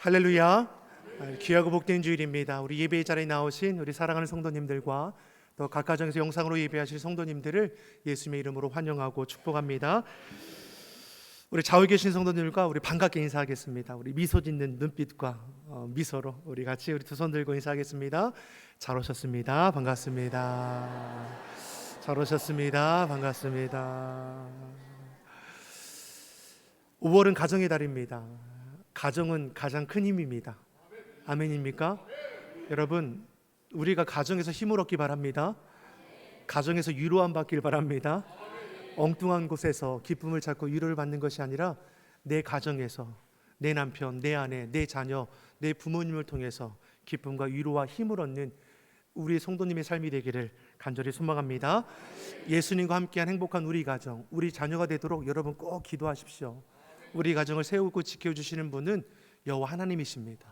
할렐루야. 귀하고 복된 주일입니다. 우리 예배의 자리에 나오신 우리 사랑하는 성도님들과 또 각 가정에서 영상으로 예배하실 성도님들을 예수님의 이름으로 환영하고 축복합니다. 우리 좌우에 계신 성도님들과 우리 반갑게 인사하겠습니다. 우리 미소 짓는 눈빛과 미소로 우리 같이 우리 두 손 들고 인사하겠습니다. 잘 오셨습니다. 반갑습니다. 잘 오셨습니다. 반갑습니다. 5월은 가정의 달입니다. 가정은 가장 큰 힘입니다. 아멘입니까? 여러분, 우리가 가정에서 힘을 얻기 바랍니다. 가정에서 위로함 받길 바랍니다. 엉뚱한 곳에서 기쁨을 찾고 위로를 받는 것이 아니라 내 가정에서 내 남편, 내 아내, 내 자녀, 내 부모님을 통해서 기쁨과 위로와 힘을 얻는 우리 성도님의 삶이 되기를 간절히 소망합니다. 예수님과 함께한 행복한 우리 가정, 우리 자녀가 되도록 여러분 꼭 기도하십시오. 우리 가정을 세우고 지켜주시는 분은 여호와 하나님이십니다.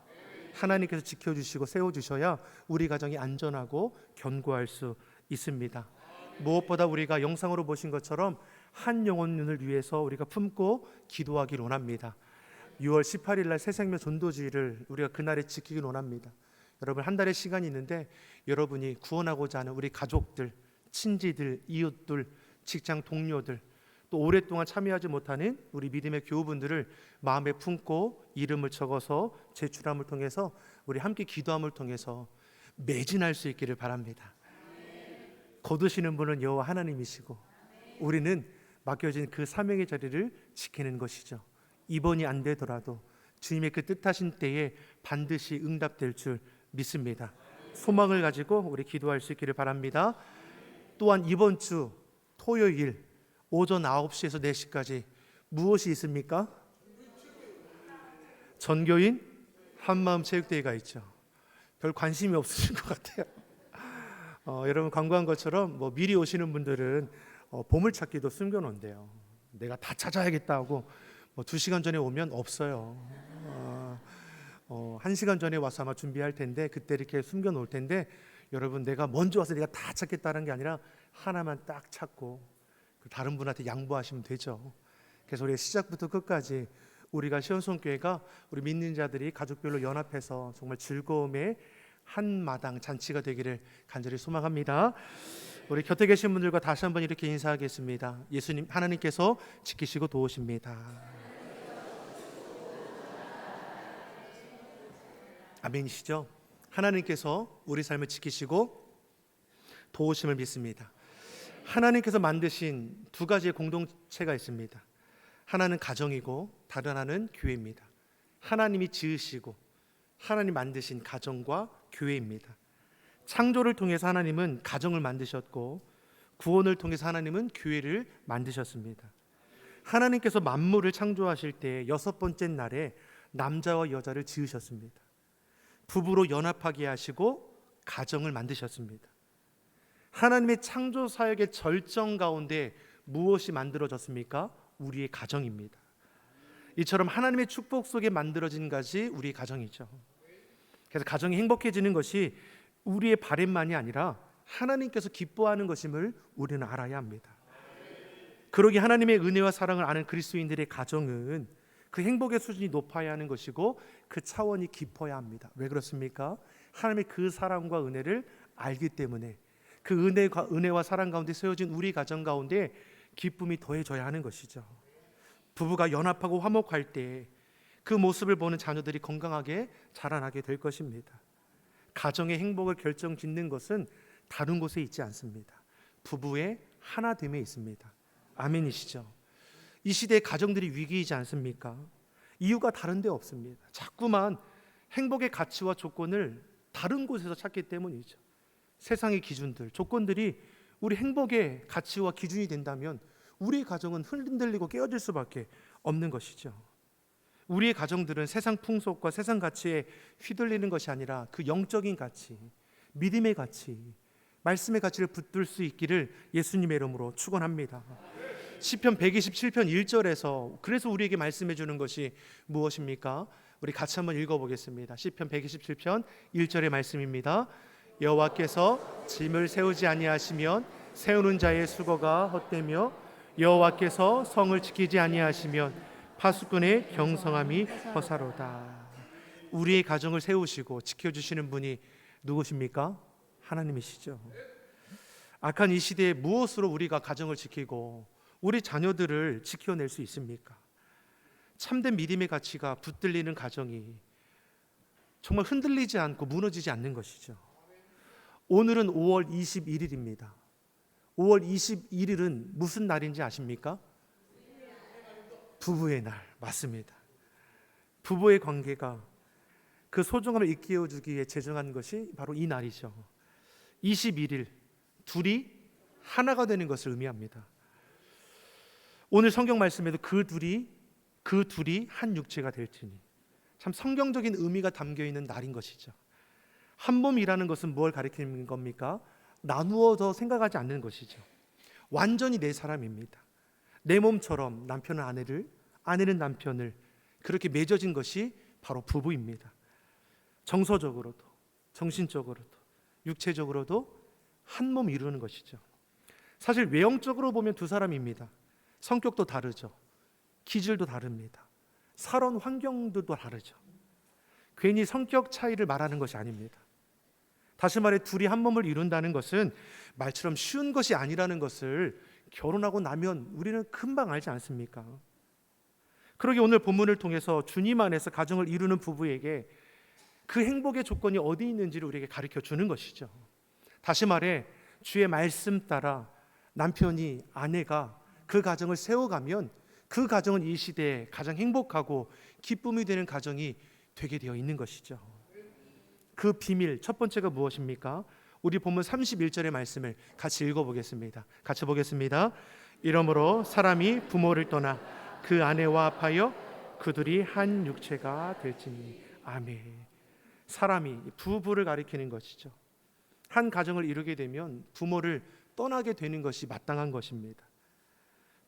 하나님께서 지켜주시고 세워주셔야 우리 가정이 안전하고 견고할 수 있습니다. 무엇보다 우리가 영상으로 보신 것처럼 한 영혼을 위해서 우리가 품고 기도하기를 원합니다. 6월 18일 날 새생명 전도주의를 우리가 그날에 지키기를 원합니다. 여러분, 한 달의 시간이 있는데 여러분이 구원하고자 하는 우리 가족들, 친지들, 이웃들, 직장 동료들, 또 오랫동안 참여하지 못하는 우리 믿음의 교우분들을 마음에 품고 이름을 적어서 제출함을 통해서 우리 함께 기도함을 통해서 매진할 수 있기를 바랍니다. 거두시는 분은 여호와 하나님이시고 우리는 맡겨진 그 사명의 자리를 지키는 것이죠. 이번이 안 되더라도 주님의 그 뜻하신 때에 반드시 응답될 줄 믿습니다. 소망을 가지고 우리 기도할 수 있기를 바랍니다. 또한 이번 주 토요일 오전 9시에서 4시까지 무엇이 있습니까? 전교인 한마음 체육대회가 있죠. 별 관심이 없으신 것 같아요. 여러분 관광한 것처럼 미리 오시는 분들은 보물찾기도 숨겨놓은대요. 내가 다 찾아야겠다 하고 2시간 전에 오면 없어요. 1시간 전에 와서 아마 준비할 텐데 그때 이렇게 숨겨놓을 텐데 여러분, 내가 먼저 와서 내가 다 찾겠다는 게 아니라 하나만 딱 찾고 다른 분한테 양보하시면 되죠. 그래서 우리 시작부터 끝까지 우리가 시온성교회가 우리 믿는 자들이 가족별로 연합해서 정말 즐거움의 한마당 잔치가 되기를 간절히 소망합니다. 우리 곁에 계신 분들과 다시 한번 이렇게 인사하겠습니다. 예수님, 하나님께서 지키시고 도우십니다. 아멘이시죠? 하나님께서 우리 삶을 지키시고 도우심을 믿습니다. 하나님께서 만드신 두 가지의 공동체가 있습니다. 하나는 가정이고 다른 하나는 교회입니다. 하나님이 지으시고 하나님 만드신 가정과 교회입니다. 창조를 통해서 하나님은 가정을 만드셨고 구원을 통해서 하나님은 교회를 만드셨습니다. 하나님께서 만물을 창조하실 때 6번째 날에 남자와 여자를 지으셨습니다. 부부로 연합하게 하시고 가정을 만드셨습니다. 하나님의 창조 사역의 절정 가운데 무엇이 만들어졌습니까? 우리의 가정입니다. 이처럼 하나님의 축복 속에 만들어진 것이 우리 가정이죠. 그래서 가정이 행복해지는 것이 우리의 바람만이 아니라 하나님께서 기뻐하는 것임을 우리는 알아야 합니다. 그러기 하나님의 은혜와 사랑을 아는 그리스도인들의 가정은 그 행복의 수준이 높아야 하는 것이고 그 차원이 깊어야 합니다. 왜 그렇습니까? 하나님의 그 사랑과 은혜를 알기 때문에 그 은혜와 사랑 가운데 세워진 우리 가정 가운데 기쁨이 더해져야 하는 것이죠. 부부가 연합하고 화목할 때 그 모습을 보는 자녀들이 건강하게 자라나게 될 것입니다. 가정의 행복을 결정짓는 것은 다른 곳에 있지 않습니다. 부부의 하나됨에 있습니다. 아멘이시죠? 이 시대의 가정들이 위기이지 않습니까? 이유가 다른 데 없습니다. 자꾸만 행복의 가치와 조건을 다른 곳에서 찾기 때문이죠. 세상의 기준들, 조건들이 우리 행복의 가치와 기준이 된다면 우리 가정은 흔들리고 깨어질 수밖에 없는 것이죠. 우리의 가정들은 세상 풍속과 세상 가치에 휘둘리는 것이 아니라 그 영적인 가치, 믿음의 가치, 말씀의 가치를 붙들 수 있기를 예수님의 이름으로 축원합니다. 시편 127편 1절에서 그래서 우리에게 말씀해 주는 것이 무엇입니까? 우리 같이 한번 읽어보겠습니다. 시편 127편 1절의 말씀입니다. 여호와께서 짐을 세우지 아니하시면 세우는 자의 수고가 헛되며 여호와께서 성을 지키지 아니하시면 파수꾼의 경성함이 허사로다. 우리의 가정을 세우시고 지켜주시는 분이 누구십니까? 하나님이시죠. 악한 이 시대에 무엇으로 우리가 가정을 지키고 우리 자녀들을 지켜낼 수 있습니까? 참된 믿음의 가치가 붙들리는 가정이 정말 흔들리지 않고 무너지지 않는 것이죠. 오늘은 5월 21일입니다. 5월 21일은 무슨 날인지 아십니까? 부부의 날. 맞습니다. 부부의 관계가 그 소중함을 일깨워 주기 위해 제정한 것이 바로 이 날이죠. 21일 둘이 하나가 되는 것을 의미합니다. 오늘 성경 말씀에도 그 둘이 한 육체가 될지니, 참 성경적인 의미가 담겨 있는 날인 것이죠. 한 몸이라는 것은 뭘 가리키는 겁니까? 나누어서 생각하지 않는 것이죠. 완전히 내 사람입니다. 내 몸처럼 남편은 아내를, 아내는 남편을 그렇게 맺어진 것이 바로 부부입니다. 정서적으로도 정신적으로도 육체적으로도 한 몸 이루는 것이죠. 사실 외형적으로 보면 두 사람입니다. 성격도 다르죠. 기질도 다릅니다. 살아온 환경들도 다르죠. 괜히 성격 차이를 말하는 것이 아닙니다. 다시 말해 둘이 한 몸을 이룬다는 것은 말처럼 쉬운 것이 아니라는 것을 결혼하고 나면 우리는 금방 알지 않습니까? 그러게 오늘 본문을 통해서 주님 안에서 가정을 이루는 부부에게 그 행복의 조건이 어디 있는지를 우리에게 가르쳐 주는 것이죠. 다시 말해 주의 말씀 따라 남편이, 아내가 그 가정을 세워가면 그 가정은 이 시대에 가장 행복하고 기쁨이 되는 가정이 되게 되어 있는 것이죠. 그 비밀 첫 번째가 무엇입니까? 우리 본문 31절의 말씀을 같이 읽어보겠습니다. 같이 보겠습니다. 이러므로 사람이 부모를 떠나 그 아내와 합하여 그들이 한 육체가 될지니. 아멘. 사람이 부부를 가리키는 것이죠. 한 가정을 이루게 되면 부모를 떠나게 되는 것이 마땅한 것입니다.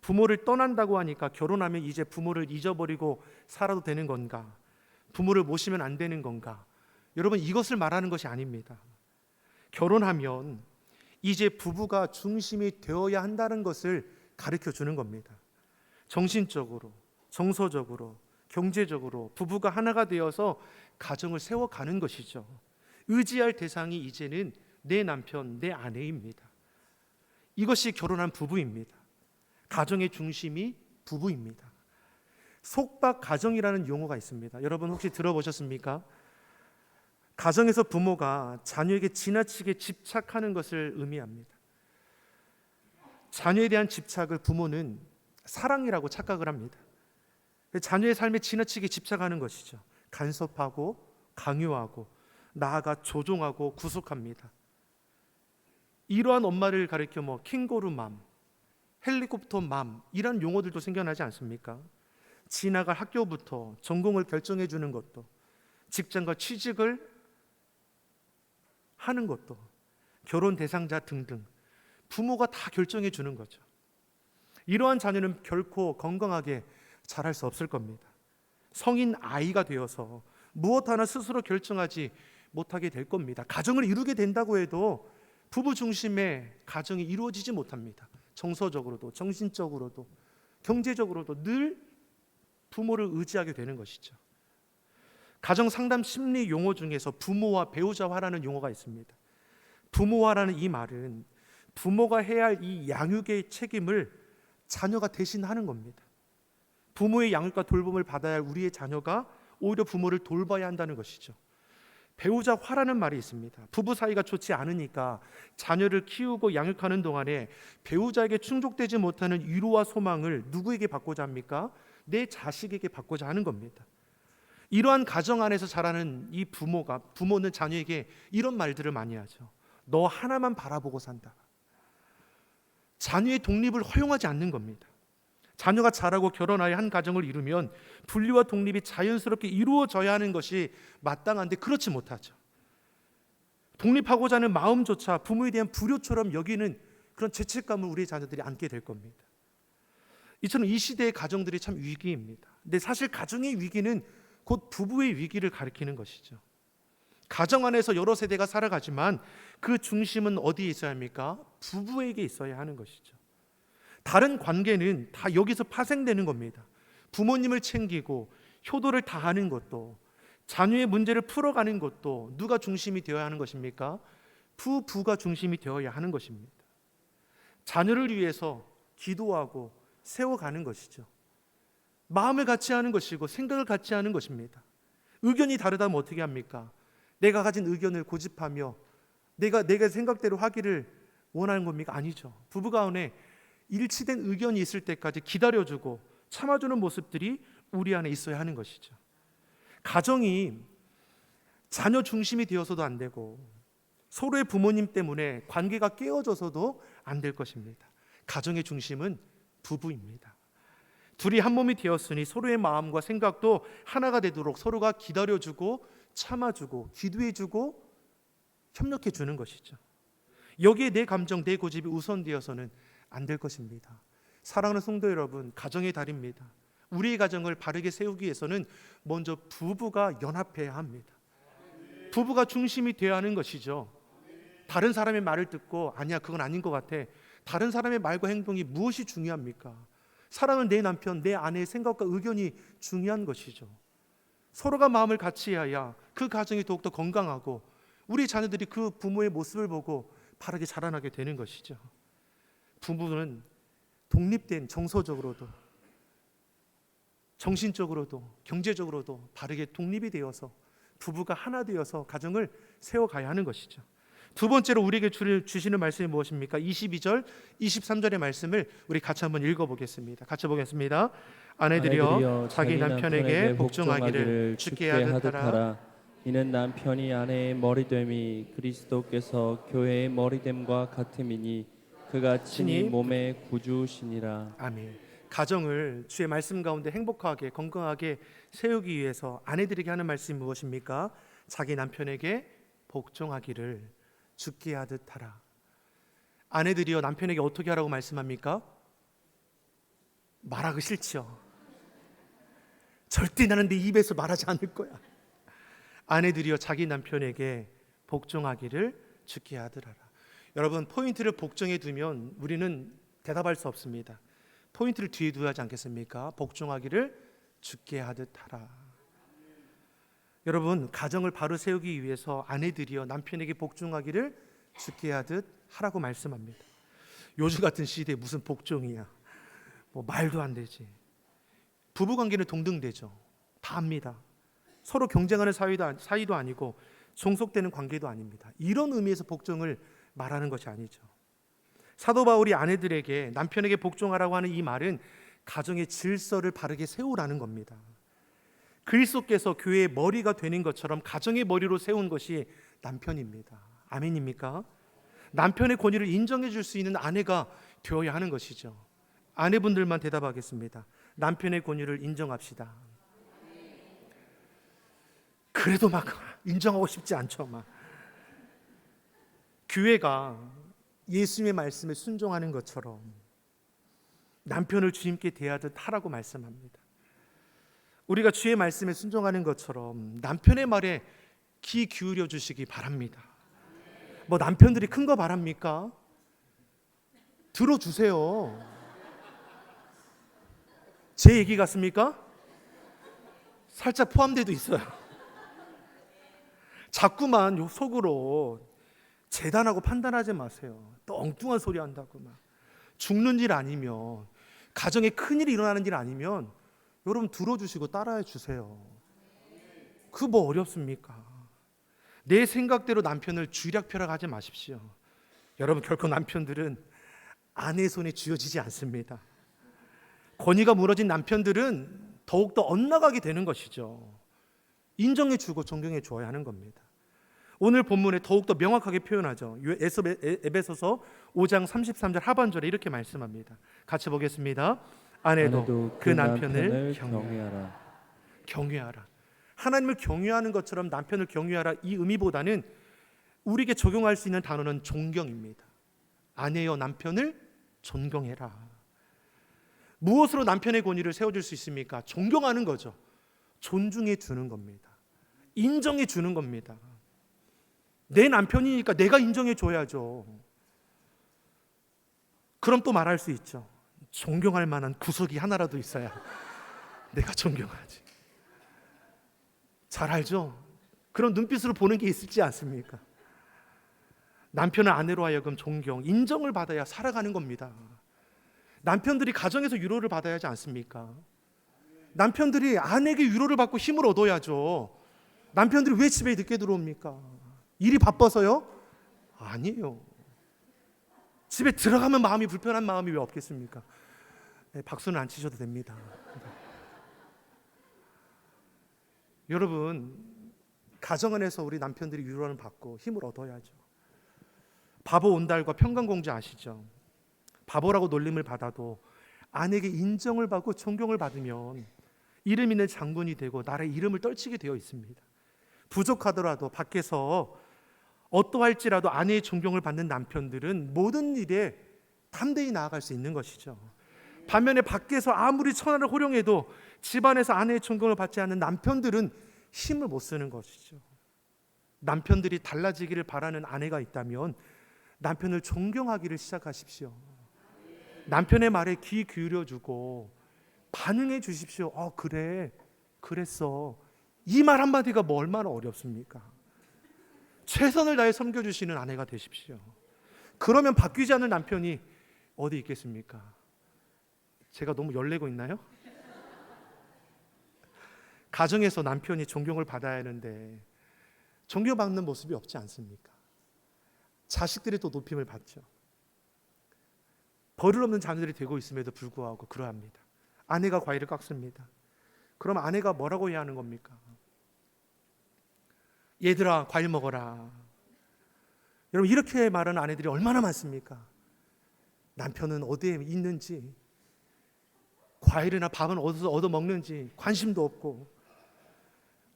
부모를 떠난다고 하니까 결혼하면 이제 부모를 잊어버리고 살아도 되는 건가? 부모를 모시면 안 되는 건가? 여러분, 이것을 말하는 것이 아닙니다. 결혼하면 이제 부부가 중심이 되어야 한다는 것을 가르쳐 주는 겁니다. 정신적으로, 정서적으로, 경제적으로 부부가 하나가 되어서 가정을 세워가는 것이죠. 의지할 대상이 이제는 내 남편, 내 아내입니다. 이것이 결혼한 부부입니다. 가정의 중심이 부부입니다. 속박 가정이라는 용어가 있습니다. 여러분 혹시 들어보셨습니까? 가정에서 부모가 자녀에게 지나치게 집착하는 것을 의미합니다. 자녀에 대한 집착을 부모는 사랑이라고 착각을 합니다. 자녀의 삶에 지나치게 집착하는 것이죠. 간섭하고 강요하고 나아가 조종하고 구속합니다. 이러한 엄마를 가리켜 캥거루맘, 헬리콥터맘 이런 용어들도 생겨나지 않습니까? 지나갈 학교부터 전공을 결정해 주는 것도, 직장과 취직을 하는 것도, 결혼 대상자 등등 부모가 다 결정해 주는 거죠. 이러한 자녀는 결코 건강하게 자랄 수 없을 겁니다. 성인 아이가 되어서 무엇 하나 스스로 결정하지 못하게 될 겁니다. 가정을 이루게 된다고 해도 부부 중심의 가정이 이루어지지 못합니다. 정서적으로도 정신적으로도 경제적으로도 늘 부모를 의지하게 되는 것이죠. 가정 상담 심리 용어 중에서 부모와 배우자화라는 용어가 있습니다. 부모화라는 이 말은 부모가 해야 할 이 양육의 책임을 자녀가 대신하는 겁니다. 부모의 양육과 돌봄을 받아야 할 우리의 자녀가 오히려 부모를 돌봐야 한다는 것이죠. 배우자화라는 말이 있습니다. 부부 사이가 좋지 않으니까 자녀를 키우고 양육하는 동안에 배우자에게 충족되지 못하는 위로와 소망을 누구에게 받고자 합니까? 내 자식에게 받고자 하는 겁니다. 이러한 가정 안에서 자라는 이 부모는 자녀에게 이런 말들을 많이 하죠. 너 하나만 바라보고 산다. 자녀의 독립을 허용하지 않는 겁니다. 자녀가 자라고 결혼하여 한 가정을 이루면 분리와 독립이 자연스럽게 이루어져야 하는 것이 마땅한데 그렇지 못하죠. 독립하고자 하는 마음조차 부모에 대한 불효처럼 여기는 그런 죄책감을 우리 자녀들이 안게 될 겁니다. 이처럼 이 시대의 가정들이 참 위기입니다. 근데 사실 가정의 위기는 곧 부부의 위기를 가리키는 것이죠. 가정 안에서 여러 세대가 살아가지만 그 중심은 어디에 있어야 합니까? 부부에게 있어야 하는 것이죠. 다른 관계는 다 여기서 파생되는 겁니다. 부모님을 챙기고 효도를 다하는 것도, 자녀의 문제를 풀어가는 것도 누가 중심이 되어야 하는 것입니까? 부부가 중심이 되어야 하는 것입니다. 자녀를 위해서 기도하고 세워가는 것이죠. 마음을 같이 하는 것이고 생각을 같이 하는 것입니다. 의견이 다르다면 어떻게 합니까? 내가 가진 의견을 고집하며 내가 생각대로 하기를 원하는 겁니까? 아니죠. 부부 가운데 일치된 의견이 있을 때까지 기다려주고 참아주는 모습들이 우리 안에 있어야 하는 것이죠. 가정이 자녀 중심이 되어서도 안 되고 서로의 부모님 때문에 관계가 깨어져서도 안 될 것입니다. 가정의 중심은 부부입니다. 둘이 한 몸이 되었으니 서로의 마음과 생각도 하나가 되도록 서로가 기다려주고 참아주고 기도해주고 협력해주는 것이죠. 여기에 내 감정, 내 고집이 우선되어서는 안 될 것입니다. 사랑하는 성도 여러분, 가정의 달입니다. 우리의 가정을 바르게 세우기 위해서는 먼저 부부가 연합해야 합니다. 부부가 중심이 되어야 하는 것이죠. 다른 사람의 말을 듣고 아니야 그건 아닌 것 같아. 다른 사람의 말과 행동이 무엇이 중요합니까? 사랑은 내 남편, 내 아내의 생각과 의견이 중요한 것이죠. 서로가 마음을 같이 해야 그 가정이 더욱더 건강하고 우리 자녀들이 그 부모의 모습을 보고 바르게 자라나게 되는 것이죠. 부부는 독립된 정서적으로도 정신적으로도 경제적으로도 바르게 독립이 되어서 부부가 하나 되어서 가정을 세워가야 하는 것이죠. 두 번째로 우리에게 주시는 말씀이 무엇입니까? 22절, 23절의 말씀을 우리 같이 한번 읽어보겠습니다. 같이 보겠습니다. 아내들이여 자기 남편에게 복종하기를 주께 하듯 하라. 이는 남편이 아내의 머리됨이 그리스도께서 교회의 머리됨과 같음이니 그가 친히 몸의 구주시니라. 아멘. 가정을 주의 말씀 가운데 행복하게 건강하게 세우기 위해서 아내들에게 하는 말씀이 무엇입니까? 자기 남편에게 복종하기를 주께 하듯 하라. 아내들이여 남편에게 어떻게 하라고 말씀합니까? 말하기 싫죠. 절대 나는 네 입에서 말하지 않을 거야. 아내들이여 자기 남편에게 복종하기를 주께 하듯 하라. 여러분, 포인트를 복종해 두면 우리는 대답할 수 없습니다. 포인트를 뒤에 두어야 하지 않겠습니까? 복종하기를 주께 하듯 하라. 여러분, 가정을 바로 세우기 위해서 아내들이여 남편에게 복종하기를 주께 하듯 하라고 말씀합니다. 요즘 같은 시대에 무슨 복종이야? 뭐 말도 안 되지. 부부관계는 동등되죠. 다 합니다. 서로 경쟁하는 사이도 아니고 종속되는 관계도 아닙니다. 이런 의미에서 복종을 말하는 것이 아니죠. 사도 바울이 아내들에게 남편에게 복종하라고 하는 이 말은 가정의 질서를 바르게 세우라는 겁니다. 그리스도께서 교회의 머리가 되는 것처럼 가정의 머리로 세운 것이 남편입니다. 아멘입니까? 남편의 권위를 인정해 줄 수 있는 아내가 되어야 하는 것이죠. 아내분들만 대답하겠습니다. 남편의 권위를 인정합시다. 그래도 막 인정하고 싶지 않죠. 막 교회가 예수님의 말씀에 순종하는 것처럼 남편을 주님께 대하듯 하라고 말씀합니다. 우리가 주의 말씀에 순종하는 것처럼 남편의 말에 귀 기울여 주시기 바랍니다. 뭐 남편들이 큰 거 바랍니까? 들어주세요. 제 얘기 같습니까? 살짝 포함돼도 있어요. 자꾸만 속으로 재단하고 판단하지 마세요. 또 엉뚱한 소리 한다고 막 죽는 일 아니면 가정에 큰일이 일어나는 일 아니면 여러분 들어주시고 따라해 주세요. 그 뭐 어렵습니까? 내 생각대로 남편을 쥐락펴락하지 마십시오. 여러분 결코 남편들은 아내의 손에 쥐어지지 않습니다. 권위가 무너진 남편들은 더욱더 엇나가게 되는 것이죠. 인정해 주고 존경해 주어야 하는 겁니다. 오늘 본문에 더욱더 명확하게 표현하죠. 에베소서 5장 33절 하반절에 이렇게 말씀합니다. 같이 보겠습니다. 아내도 그 남편을 경외하라. 하나님을 경외하는 것처럼 남편을 경외하라, 이 의미보다는 우리에게 적용할 수 있는 단어는 존경입니다. 아내여 남편을 존경해라. 무엇으로 남편의 권위를 세워줄 수 있습니까? 존경하는 거죠. 존중해 주는 겁니다. 인정해 주는 겁니다. 내 남편이니까 내가 인정해 줘야죠. 그럼 또 말할 수 있죠. 존경할 만한 구석이 하나라도 있어야 내가 존경하지. 잘 알죠? 그런 눈빛으로 보는 게 있을지 않습니까? 남편은 아내로 하여금 존경, 인정을 받아야 살아가는 겁니다. 남편들이 가정에서 위로를 받아야 하지 않습니까? 남편들이 아내에게 위로를 받고 힘을 얻어야죠. 남편들이 왜 집에 늦게 들어옵니까? 일이 바빠서요? 아니에요. 집에 들어가면 마음이 불편한 마음이 왜 없겠습니까? 네, 박수는 안 치셔도 됩니다. 여러분, 가정 안에서 우리 남편들이 위로를 받고 힘을 얻어야죠. 바보 온달과 평강공주 아시죠? 바보라고 놀림을 받아도 아내에게 인정을 받고 존경을 받으면 이름 있는 장군이 되고 나라의 이름을 떨치게 되어 있습니다. 부족하더라도 밖에서 어떠할지라도 아내의 존경을 받는 남편들은 모든 일에 담대히 나아갈 수 있는 것이죠. 반면에 밖에서 아무리 천하를 호령해도 집안에서 아내의 존경을 받지 않는 남편들은 힘을 못 쓰는 것이죠. 남편들이 달라지기를 바라는 아내가 있다면 남편을 존경하기를 시작하십시오. 남편의 말에 귀 기울여주고 반응해 주십시오. 그래, 그랬어. 이 말 한마디가 뭐 얼마나 어렵습니까? 최선을 다해 섬겨주시는 아내가 되십시오. 그러면 바뀌지 않는 남편이 어디 있겠습니까? 제가 너무 열내고 있나요? 가정에서 남편이 존경을 받아야 하는데 존경받는 모습이 없지 않습니까? 자식들이 또 높임을 받죠. 버릇없는 자녀들이 되고 있음에도 불구하고 그러합니다. 아내가 과일을 깎습니다. 그럼 아내가 뭐라고 해야 하는 겁니까? 얘들아, 과일 먹어라. 여러분, 이렇게 말하는 아내들이 얼마나 많습니까? 남편은 어디에 있는지, 과일이나 밥은 어디서 얻어 먹는지 관심도 없고,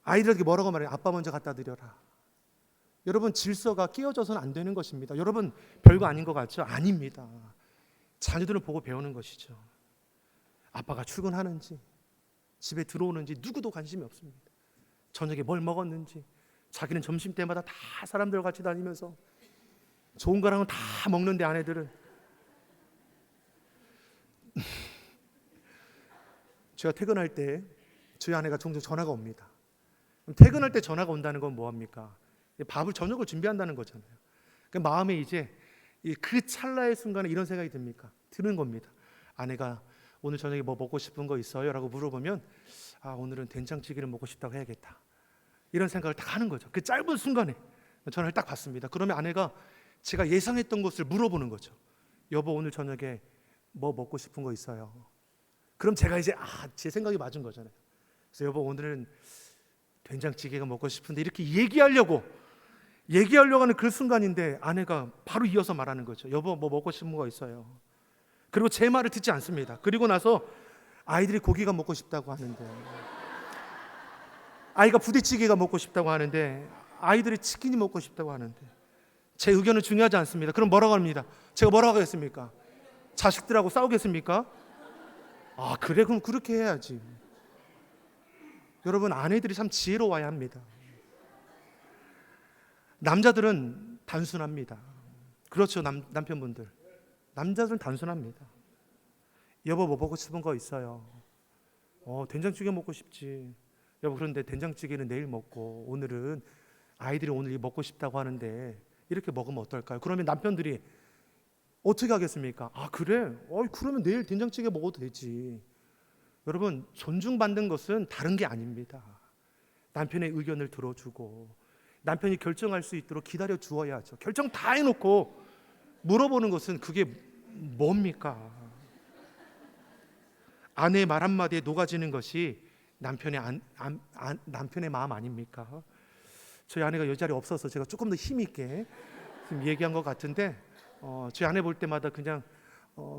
아이들에게 뭐라고 말해요? 아빠 먼저 갖다 드려라. 여러분, 질서가 끼어져서는 안 되는 것입니다. 여러분, 별거 아닌 것 같죠? 아닙니다. 자녀들은 보고 배우는 것이죠. 아빠가 출근하는지, 집에 들어오는지 누구도 관심이 없습니다. 저녁에 뭘 먹었는지, 자기는 점심 때마다 다 사람들과 같이 다니면서 좋은 거랑은 다 먹는데 아내들은 제가 퇴근할 때 저희 아내가 종종 전화가 옵니다. 퇴근할 때 전화가 온다는 건 뭐합니까? 밥을 저녁을 준비한다는 거잖아요. 그 마음에 이제 그 찰나의 순간에 이런 생각이 드는 겁니다. 아내가 오늘 저녁에 뭐 먹고 싶은 거 있어요? 라고 물어보면 오늘은 된장찌개를 먹고 싶다고 해야겠다. 이런 생각을 딱 하는 거죠. 그 짧은 순간에 전화를 딱 받습니다. 그러면 아내가 제가 예상했던 것을 물어보는 거죠. 여보, 오늘 저녁에 뭐 먹고 싶은 거 있어요? 그럼 제가 이제 제 생각이 맞은 거잖아요. 그래서 여보, 오늘은 된장찌개가 먹고 싶은데 이렇게 얘기하려고 하는 그 순간인데 아내가 바로 이어서 말하는 거죠. 여보, 뭐 먹고 싶은 거 있어요? 그리고 제 말을 듣지 않습니다. 그리고 나서 아이들이 고기가 먹고 싶다고 하는데, 아이가 부대찌개가 먹고 싶다고 하는데, 아이들이 치킨이 먹고 싶다고 하는데 제 의견은 중요하지 않습니다. 그럼 뭐라고 합니다? 제가 뭐라고 하겠습니까? 자식들하고 싸우겠습니까? 그래, 그럼 그렇게 해야지. 여러분, 아내들이 참 지혜로워야 합니다. 남자들은 단순합니다. 그렇죠, 남편분들. 남자들은 단순합니다. 여보, 뭐 먹고 싶은 거 있어요? 된장찌개 먹고 싶지. 여보, 그런데 된장찌개는 내일 먹고 오늘은 아이들이 오늘 먹고 싶다고 하는데 이렇게 먹으면 어떨까요? 그러면 남편들이 어떻게 하겠습니까? 그래? 그러면 내일 된장찌개 먹어도 되지. 여러분, 존중받는 것은 다른 게 아닙니다. 남편의 의견을 들어주고 남편이 결정할 수 있도록 기다려 주어야죠. 결정 다 해놓고 물어보는 것은 그게 뭡니까? 아내의 말 한마디에 녹아지는 것이 남편의 마음 아닙니까? 저희 아내가 이 자리에 없어서 제가 조금 더 힘 있게 지금 얘기한 것 같은데 저희 아내 볼 때마다 그냥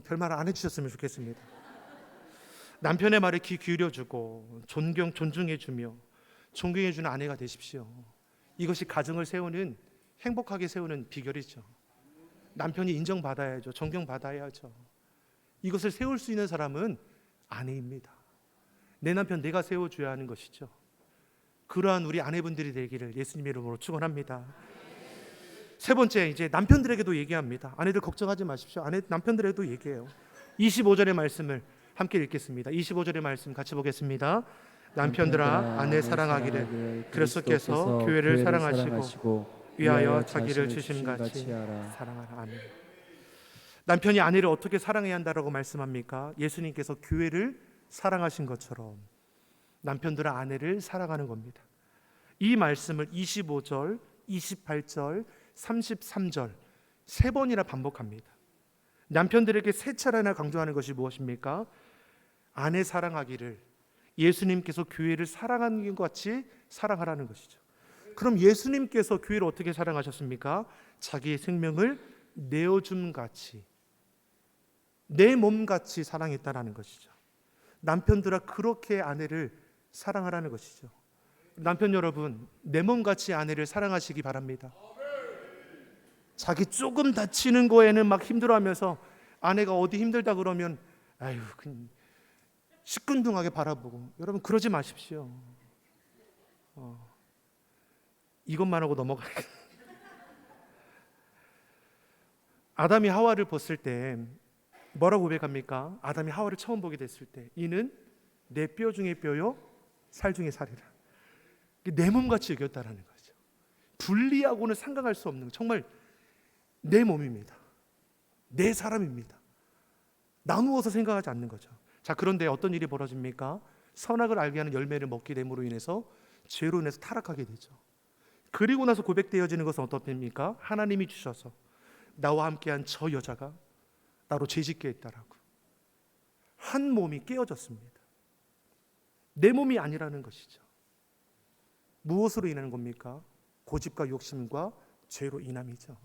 별말 안 해주셨으면 좋겠습니다. 남편의 말에 귀 기울여주고 존중해주며 존경해주는 아내가 되십시오. 이것이 가정을 세우는, 행복하게 세우는 비결이죠. 남편이 인정받아야죠. 존경받아야죠. 이것을 세울 수 있는 사람은 아내입니다. 내 남편 내가 세워줘야 하는 것이죠. 그러한 우리 아내분들이 되기를 예수님의 이름으로 축원합니다. 세 번째, 이제 남편들에게도 얘기합니다. 아내들 걱정하지 마십시오. 남편들에게도 얘기해요. 25절의 말씀을 함께 읽겠습니다. 25절의 말씀 같이 보겠습니다. 남편들아 아내 사랑하기를 그리스도께서 교회를 사랑하시고 위하여 자기를 주심같이 사랑하라. 아멘. 남편이 아내를 어떻게 사랑해야 한다라고 말씀합니까? 예수님께서 교회를 사랑하신 것처럼 남편들은 아내를 사랑하는 겁니다. 이 말씀을 25절, 28절, 33절 세 번이나 반복합니다. 남편들에게 세 차례나 강조하는 것이 무엇입니까? 아내 사랑하기를 예수님께서 교회를 사랑하는 것 같이 사랑하라는 것이죠. 그럼 예수님께서 교회를 어떻게 사랑하셨습니까? 자기의 생명을 내어줌 같이, 내 몸같이 사랑했다라는 것이죠. 남편들아 그렇게 아내를 사랑하라는 것이죠. 남편 여러분, 내 몸같이 아내를 사랑하시기 바랍니다. 자기 조금 다치는 거에는 막 힘들어하면서 아내가 어디 힘들다 그러면 아유 시큰둥하게 바라보고, 여러분 그러지 마십시오. 이것만 하고 넘어갈게요. 아담이 하와를 봤을 때 뭐라고 고백합니까? 아담이 하와를 처음 보게 됐을 때 이는 내 뼈 중에 뼈요 살 중에 살이라. 내 몸같이 여겼다라는 거죠. 분리하고는 상관할 수 없는, 정말 내 몸입니다. 내 사람입니다. 나누어서 생각하지 않는 거죠. 자, 그런데 어떤 일이 벌어집니까? 선악을 알게 하는 열매를 먹게 됨으로 인해서 죄로 인해서 타락하게 되죠. 그리고 나서 고백되어지는 것은 어떻습니까? 하나님이 주셔서 나와 함께한 저 여자가 나로 죄짓게 했다라고 한 몸이 깨어졌습니다. 내 몸이 아니라는 것이죠. 무엇으로 인하는 겁니까? 고집과 욕심과 죄로 인함이죠.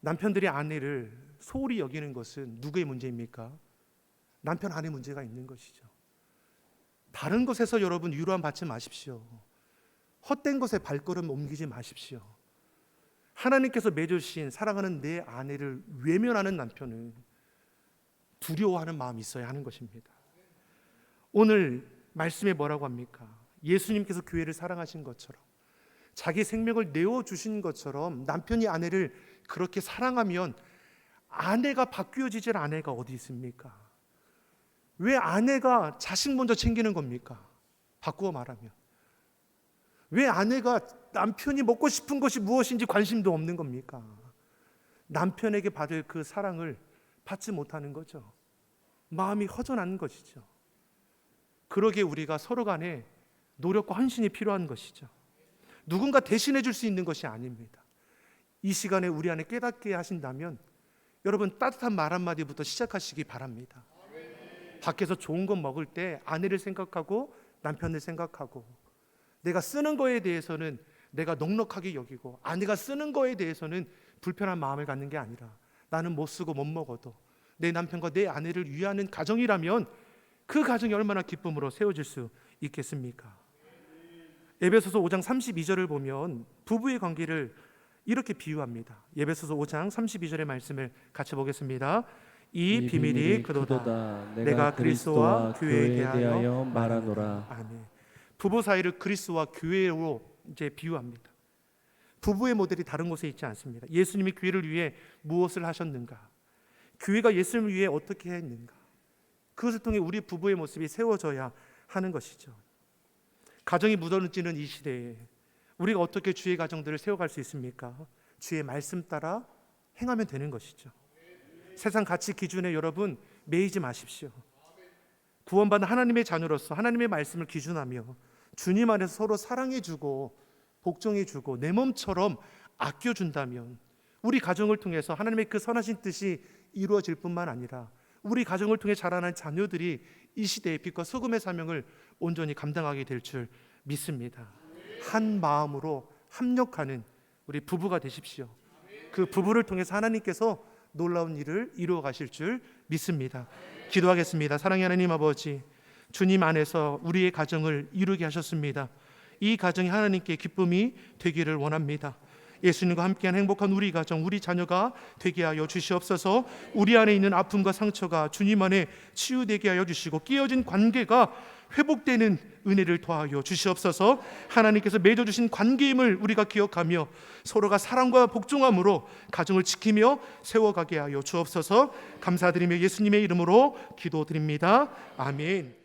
남편들이 아내를 소홀히 여기는 것은 누구의 문제입니까? 남편 아내 문제가 있는 것이죠. 다른 것에서 여러분 위로함 받지 마십시오. 헛된 것에 발걸음 옮기지 마십시오. 하나님께서 맺으신 사랑하는 내 아내를 외면하는 남편은 두려워하는 마음이 있어야 하는 것입니다. 오늘 말씀에 뭐라고 합니까? 예수님께서 교회를 사랑하신 것처럼, 자기 생명을 내어주신 것처럼 남편이 아내를 그렇게 사랑하면 아내가 바뀌어지질 아내가 어디 있습니까? 왜 아내가 자식 먼저 챙기는 겁니까? 바꾸어 말하면 왜 아내가 남편이 먹고 싶은 것이 무엇인지 관심도 없는 겁니까? 남편에게 받을 그 사랑을 받지 못하는 거죠. 마음이 허전한 것이죠. 그러기에 우리가 서로 간에 노력과 헌신이 필요한 것이죠. 누군가 대신해 줄 수 있는 것이 아닙니다. 이 시간에 우리 안에 깨닫게 하신다면 여러분 따뜻한 말 한마디부터 시작하시기 바랍니다. 밖에서 좋은 것 먹을 때 아내를 생각하고 남편을 생각하고, 내가 쓰는 거에 대해서는 내가 넉넉하게 여기고 아내가 쓰는 거에 대해서는 불편한 마음을 갖는 게 아니라, 나는 못 쓰고 못 먹어도 내 남편과 내 아내를 위하는 가정이라면 그 가정이 얼마나 기쁨으로 세워질 수 있겠습니까? 에베소서 5장 32절을 보면 부부의 관계를 이렇게 비유합니다. 에베소서 5장 32절의 말씀을 같이 보겠습니다. 이 비밀이 그도다. 내가 그리스도와 교회에 대하여 말하노라. 아멘. 부부 사이를 그리스도와 교회로 이제 비유합니다. 부부의 모델이 다른 곳에 있지 않습니다. 예수님이 교회를 위해 무엇을 하셨는가? 교회가 예수님을 위해 어떻게 했는가? 그것을 통해 우리 부부의 모습이 세워져야 하는 것이죠. 가정이 무너지는 이 시대에 우리가 어떻게 주의 가정들을 세워갈 수 있습니까? 주의 말씀 따라 행하면 되는 것이죠. 세상 가치 기준에 여러분 매이지 마십시오. 구원받은 하나님의 자녀로서 하나님의 말씀을 기준하며 주님 안에서 서로 사랑해주고 복종해주고 내 몸처럼 아껴준다면 우리 가정을 통해서 하나님의 그 선하신 뜻이 이루어질 뿐만 아니라 우리 가정을 통해 자라난 자녀들이 이 시대의 빛과 소금의 사명을 온전히 감당하게 될 줄 믿습니다. 한 마음으로 합력하는 우리 부부가 되십시오. 그 부부를 통해서 하나님께서 놀라운 일을 이루어 가실 줄 믿습니다. 기도하겠습니다. 사랑의 하나님 아버지, 주님 안에서 우리의 가정을 이루게 하셨습니다. 이 가정이 하나님께 기쁨이 되기를 원합니다. 예수님과 함께한 행복한 우리 가정, 우리 자녀가 되게 하여 주시옵소서. 우리 안에 있는 아픔과 상처가 주님 안에 치유되게 하여 주시고 깨어진 관계가 회복되는 은혜를 더하여 주시옵소서. 하나님께서 맺어주신 관계임을 우리가 기억하며 서로가 사랑과 복종함으로 가정을 지키며 세워가게 하여 주옵소서. 감사드리며 예수님의 이름으로 기도드립니다. 아멘.